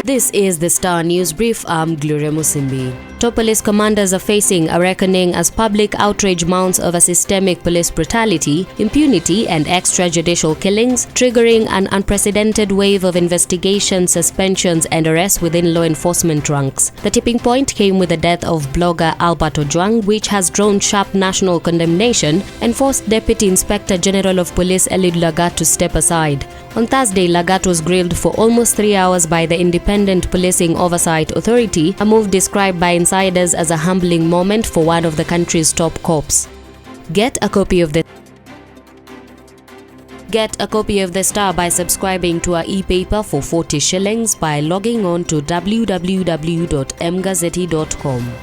This is the Star News Brief. I'm Gloria Musimbi. Top police commanders are facing a reckoning as public outrage mounts over systemic police brutality, impunity, and extrajudicial killings, triggering an unprecedented wave of investigations, suspensions, and arrests within law enforcement ranks. The tipping point came with the death of blogger Albert Ojwang, which has drawn sharp national condemnation and forced Deputy Inspector General of Police Eliud Lagat to step aside. On Thursday, Lagat was grilled for almost 3 hours by the Independent Policing Oversight Authority, a move described by insiders as a humbling moment for one of the country's top cops. Get a copy of the Star by subscribing to our e-paper for 40 shillings by logging on to www.mgazzetti.com.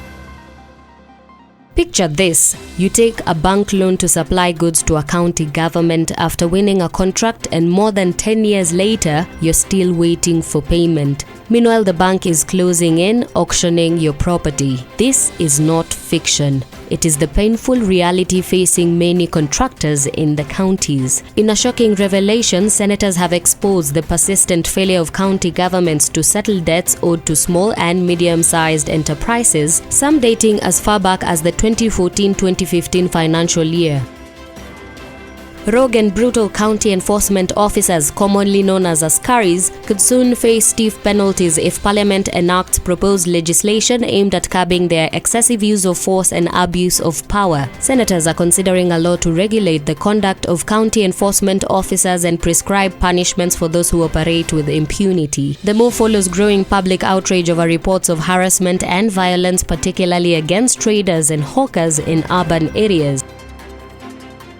Picture this: you take a bank loan to supply goods to a county government after winning a contract, and more than 10 years later, you're still waiting for payment. Meanwhile, the bank is closing in, auctioning your property. This is not fiction. It is the painful reality facing many contractors in the counties. In a shocking revelation, senators have exposed the persistent failure of county governments to settle debts owed to small and medium-sized enterprises, some dating as far back as the 2014-2015 financial year. Rogue and brutal county enforcement officers, commonly known as askaris, could soon face stiff penalties if Parliament enacts proposed legislation aimed at curbing their excessive use of force and abuse of power. Senators are considering a law to regulate the conduct of county enforcement officers and prescribe punishments for those who operate with impunity. The move follows growing public outrage over reports of harassment and violence, particularly against traders and hawkers in urban areas.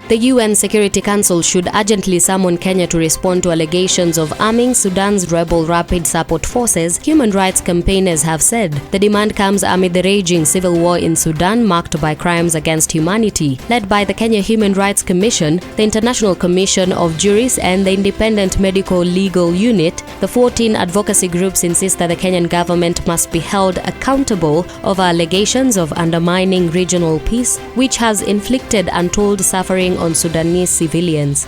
The UN Security Council should urgently summon Kenya to respond to allegations of arming Sudan's rebel Rapid Support Forces, human rights campaigners have said. The demand comes amid the raging civil war in Sudan, marked by crimes against humanity. Led by the Kenya Human Rights Commission, the International Commission of Jurists, and the Independent Medical Legal Unit, the 14 advocacy groups insist that the Kenyan government must be held accountable over allegations of undermining regional peace, which has inflicted untold suffering on Sudanese civilians.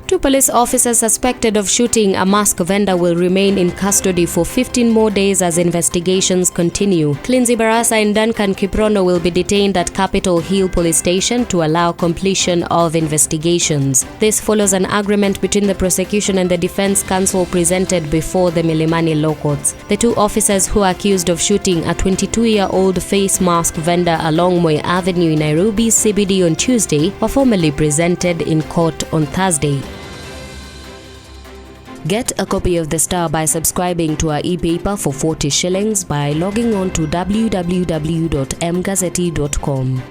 2 police officers suspected of shooting a mask vendor will remain in custody for 15 more days as investigations continue. Clinzy Barasa and Duncan Kiprono will be detained at Capitol Hill Police Station to allow completion of investigations. This follows an agreement between the prosecution and the defense counsel presented before the Milimani Law Courts. The 2 officers who are accused of shooting a 22-year-old face mask vendor along Moi Avenue in Nairobi CBD on Tuesday were formally presented in court on Thursday. Get a copy of the Star by subscribing to our e-paper for 40 shillings by logging on to www.mgazzetti.com.